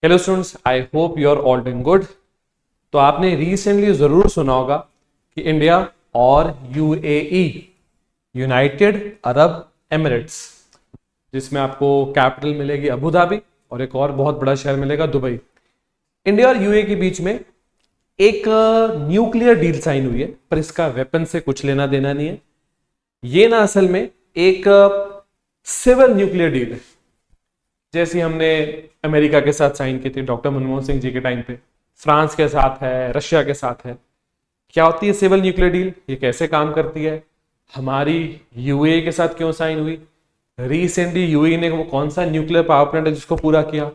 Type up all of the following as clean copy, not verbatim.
Hello students, I hope you are all doing good. तो आपने recently जरूर सुना होगा कि इंडिया और यूएई, यूनाइटेड अरब एमिरेट्स, जिसमें आपको कैपिटल मिलेगी अबू धाबी और एक और बहुत बड़ा शहर मिलेगा दुबई, इंडिया और यूएई के बीच में एक न्यूक्लियर डील साइन हुई है। पर इसका वेपन से कुछ लेना देना नहीं है। ये ना असल में एक सिविल न्यूक्लियर डील है, जैसी हमने अमेरिका के साथ साइन की थी डॉक्टर मनमोहन सिंह जी के टाइम पे, फ्रांस के साथ है, रशिया के साथ है। क्या होती है सिविल न्यूक्लियर डील, ये कैसे काम करती है, हमारी यूएई के साथ क्यों साइन हुई, रिसेंटली यूएई ने वो कौन सा न्यूक्लियर पावर प्लांट है जिसको पूरा किया,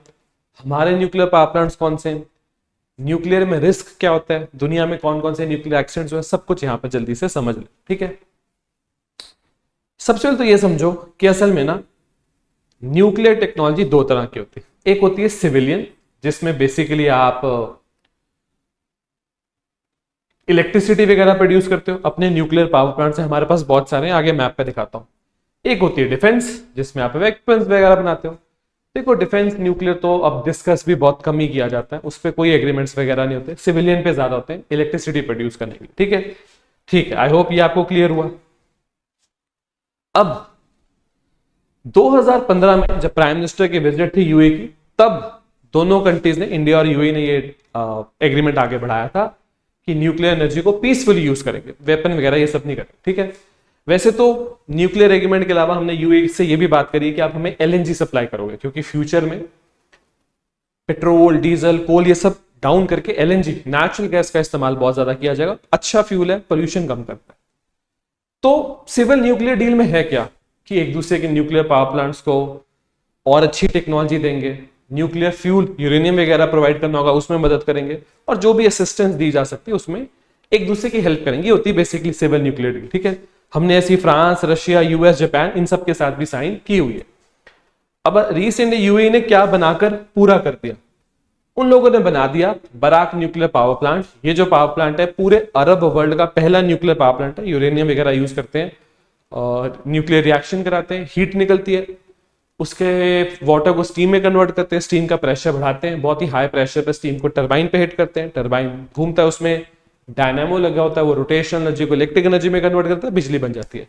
हमारे न्यूक्लियर पावर प्लांट्स कौन से हैं, न्यूक्लियर में रिस्क क्या होता है, दुनिया में कौन कौन से न्यूक्लियर एक्सीडेंट्स हुए, सब कुछ यहाँ पर जल्दी से समझ ले। ठीक है, सबसे पहले तो ये समझो कि असल में ना न्यूक्लियर टेक्नोलॉजी दो तरह की होती है। एक होती है सिविलियन, जिसमें बेसिकली आप इलेक्ट्रिसिटी वगैरह प्रोड्यूस करते हो अपने न्यूक्लियर पावर प्लांट से। हमारे पास बहुत सारे हैं, आगे मैप पे दिखाता हूं। एक होती है डिफेंस, जिसमें आप वेपन्स वगैरह बनाते हो। देखो डिफेंस न्यूक्लियर तो अब डिस्कस भी बहुत कम ही किया जाता है, उस पर कोई एग्रीमेंट्स वगैरह नहीं होते। सिविलियन पे ज्यादा होते हैं इलेक्ट्रिसिटी प्रोड्यूस करने के लिए। ठीक है, ठीक है, आई होप ये आपको क्लियर हुआ। अब 2015 में जब प्राइम मिनिस्टर की विजिट थी यूएई की, तब दोनों कंट्रीज ने, इंडिया और यूएई ने, ये एग्रीमेंट आगे बढ़ाया था कि न्यूक्लियर एनर्जी को पीसफुली यूज करेंगे, वेपन वगैरह ये सब नहीं करेंगे। ठीक है, वैसे तो न्यूक्लियर एग्रीमेंट के अलावा हमने यूएई से ये भी बात करी कि आप हमें एलएनजी सप्लाई करोगे, क्योंकि फ्यूचर में पेट्रोल, डीजल, कोल ये सब डाउन करके एलएनजी, नेचुरल गैस का इस्तेमाल बहुत ज्यादा किया जाएगा। अच्छा फ्यूल है, पोल्यूशन कम करता है। तो सिविल न्यूक्लियर डील में है क्या कि एक दूसरे के न्यूक्लियर पावर प्लांट्स को और अच्छी टेक्नोलॉजी देंगे, न्यूक्लियर फ्यूल, यूरेनियम वगैरह प्रोवाइड करना होगा, उसमें मदद करेंगे, और जो भी असिस्टेंस दी जा सकती है उसमें एक दूसरे की हेल्प करेंगे। ये होती है बेसिकली सिविल न्यूक्लियर डील। ठीक है, हमने ऐसी फ्रांस, रशिया, यूएस, जापान, इन सब के साथ भी साइन की हुई है। अब रिसेंटली यूएई ने क्या बनाकर पूरा कर दिया, उन लोगों ने बना दिया बराक न्यूक्लियर पावर प्लांट। ये जो पावर प्लांट है पूरे अरब वर्ल्ड का पहला न्यूक्लियर पावर प्लांट है। यूरेनियम वगैरह यूज करते हैं और न्यूक्लियर रिएक्शन कराते हैं, हीट निकलती है, उसके वाटर को स्टीम में कन्वर्ट करते हैं, स्टीम का प्रेशर बढ़ाते हैं, बहुत ही हाई प्रेशर पे स्टीम को टरबाइन पे हिट करते हैं, टरबाइन घूमता है, उसमें डायनामो लगा होता है, वो रोटेशनल एनर्जी को इलेक्ट्रिक एनर्जी में कन्वर्ट करता है, बिजली बन जाती है।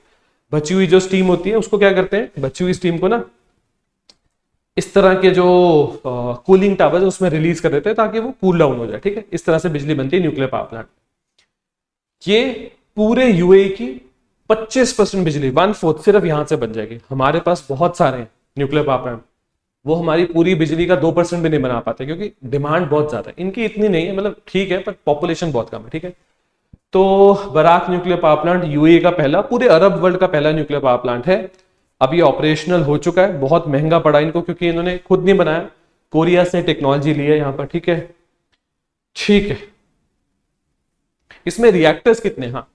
बची हुई जो स्टीम होती है उसको क्या करते हैं, बची हुई स्टीम को ना इस तरह के जो कूलिंग टावर उसमें रिलीज कर देते हैं ताकि वो कूल डाउन हो जाए। ठीक है, इस तरह से बिजली बनती है न्यूक्लियर पावर प्लांट। ये पूरे यूएई की 25% बिजली, 1/4 सिर्फ यहां से बन जाएगी। हमारे पास बहुत सारे हैं न्यूक्लियर पावर प्लांट, वो हमारी पूरी बिजली का 2% भी नहीं बना पाते, क्योंकि डिमांड बहुत ज्यादा है। इनकी इतनी नहीं है, मतलब ठीक है, पर पॉपुलेशन बहुत कम है। ठीक है, तो Barakah nuclear power plant UAE का पहला, पूरे अरब वर्ल्ड का पहला न्यूक्लियर पावर प्लांट है। अब ये ऑपरेशनल हो चुका है। बहुत महंगा पड़ा इनको, क्योंकि इन्होंने खुद नहीं बनाया, कोरिया से टेक्नोलॉजी ली है यहाँ पर। ठीक है, ठीक है, इसमें रिएक्टर्स कितने, हाँ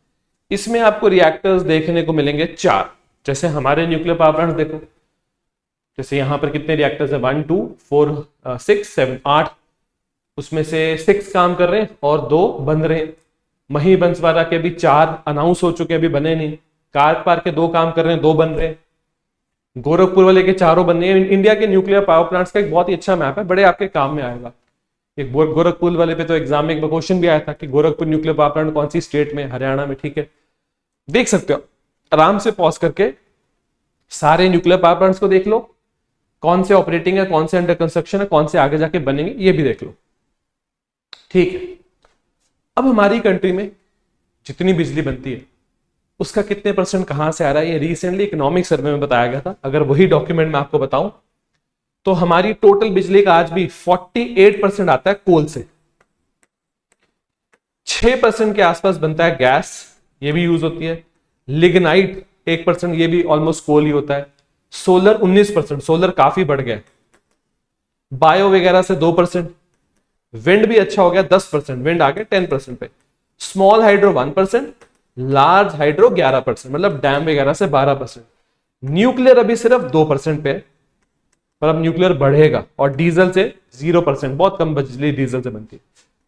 इसमें आपको रिएक्टर्स देखने को मिलेंगे 4। जैसे हमारे न्यूक्लियर पावर प्लांट देखो, जैसे यहां पर कितने रिएक्टर्स है, 1 2 4 6 7 8, उसमें से 6 काम कर रहे हैं और 2 बन रहे हैं। मही बंसवाड़ा के भी 4 अनाउंस हो चुके हैं, अभी बने नहीं। कार पार के 2 काम कर रहे हैं, 2 बन रहे हैं। गोरखपुर वाले के 4 बन रहे हैं। इंडिया के न्यूक्लियर पावर प्लांट्स का एक बहुत ही अच्छा मैप है, बड़े आपके काम में आएगा। एक गोरखपुर वाले पे तो एग्जाम में एक क्वेश्चन भी आया था कि गोरखपुर न्यूक्लियर पावर प्लांट कौन सी स्टेट में, हरियाणा में। ठीक है, देख सकते हो, आराम से पॉज करके सारे न्यूक्लियर पावर प्लांट्स को देख लो, कौन से ऑपरेटिंग है, कौन से अंडर कंस्ट्रक्शन है, कौन से आगे जाके बनेंगे, ये भी देख लो। ठीक है, अब हमारी कंट्री में जितनी बिजली बनती है उसका कितने % कहां से आ रहा है, ये रिसेंटली इकोनॉमिक सर्वे में बताया गया था। अगर वही डॉक्यूमेंट मैं आपको बताऊं तो हमारी टोटल बिजली का आज भी 48% आता है कोल से, 6% के आसपास बनता है गैस, ये भी यूज होती है। लिग्नाइट 1%, ये भी ऑलमोस्ट कोल ही होता है। सोलर 19%, सोलर काफी बढ़ गया। बायो वगैरह से 2%, विंड भी अच्छा हो गया 10%, विंड आ गया 10% पे। स्मॉल हाइड्रो 1%, लार्ज हाइड्रो 11%, मतलब डैम वगैरह से 12%। न्यूक्लियर अभी सिर्फ 2% पे, पर अब न्यूक्लियर बढ़ेगा। और डीजल से 0%, बहुत कम बिजली डीजल से बनती है।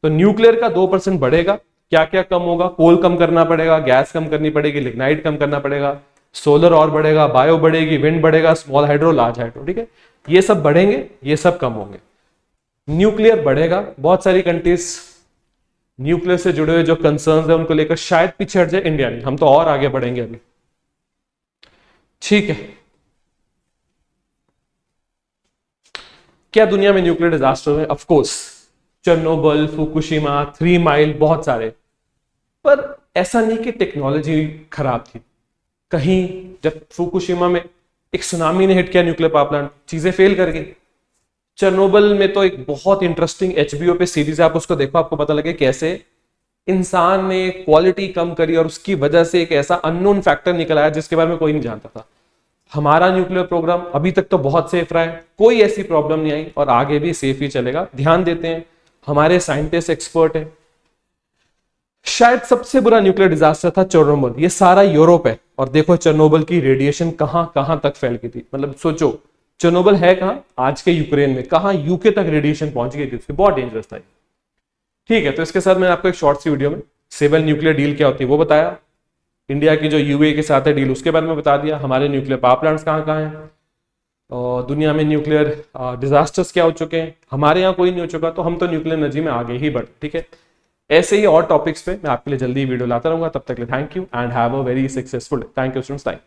तो न्यूक्लियर का 2% बढ़ेगा। क्या क्या कम होगा, कोल कम करना पड़ेगा, गैस कम करनी पड़ेगी, लिग्नाइट कम करना पड़ेगा, सोलर और बढ़ेगा, बायो बढ़ेगी, विंड बढ़ेगा, स्मॉल हाइड्रो, लार्ज हाइड्रो। ठीक है, ये सब बढ़ेंगे, ये सब कम होंगे। न्यूक्लियर बढ़ेगा, बहुत सारी कंट्रीज न्यूक्लियर से जुड़े हुए जो कंसर्न्स है उनको लेकर शायद पीछे हट जाए, इंडिया नहीं, हम तो और आगे बढ़ेंगे अभी। ठीक है, क्या दुनिया में न्यूक्लियर डिजास्टर हुए? Of course, Chernobyl, Fukushima, 3 mile, बहुत सारे। पर ऐसा नहीं कि टेक्नोलॉजी खराब थी। कहीं जब फुकुशिमा में एक सुनामी ने हिट किया न्यूक्लियर पावर प्लांट, चीजें फेल कर गई। चेर्नोबिल में तो एक बहुत इंटरेस्टिंग एचबीओ पे सीरीज है, आप उसको देखो, आपको पता लगे कैसे इंसान ने क्वालिटी कम करी और उसकी वजह से एक ऐसा अननोन फैक्टर निकल आया जिसके बारे में कोई नहीं जानता था। हमारा न्यूक्लियर प्रोग्राम अभी तक तो बहुत सेफ रहा है, कोई ऐसी प्रॉब्लम नहीं आई और आगे भी सेफ ही चलेगा। ध्यान देते हैं, हमारे साइंटिस्ट एक्सपर्ट हैं। शायद सबसे बुरा न्यूक्लियर डिजास्टर था चेर्नोबिल, ये सारा यूरोप है और देखो चेर्नोबिल की रेडिएशन कहां कहां तक फैल गई थी। मतलब सोचो, चेर्नोबिल है कहां? आज के यूक्रेन में। कहां? यूके तक रेडिएशन पहुंच गई थी उसकी, बहुत डेंजरस था। ठीक है, तो इसके साथ मैंने आपको एक शॉर्ट सी वीडियो में सिविल न्यूक्लियर डील क्या होती है वो बताया, इंडिया की जो यूए के साथ है डील उसके बारे में बता दिया, हमारे न्यूक्लियर पावर प्लांट्स कहाँ कहाँ हैं, और दुनिया में न्यूक्लियर डिजास्टर्स क्या हो चुके हैं, हमारे यहाँ कोई नहीं हो चुका, तो हम तो न्यूक्लियर एनर्जी में आगे ही बढ़। ठीक है, ऐसे ही और टॉपिक्स पे मैं आपके लिए जल्दी वीडियो लाता रहूंगा। तब तक के लिए thank you and have a very successful day. Thank you students, thank you.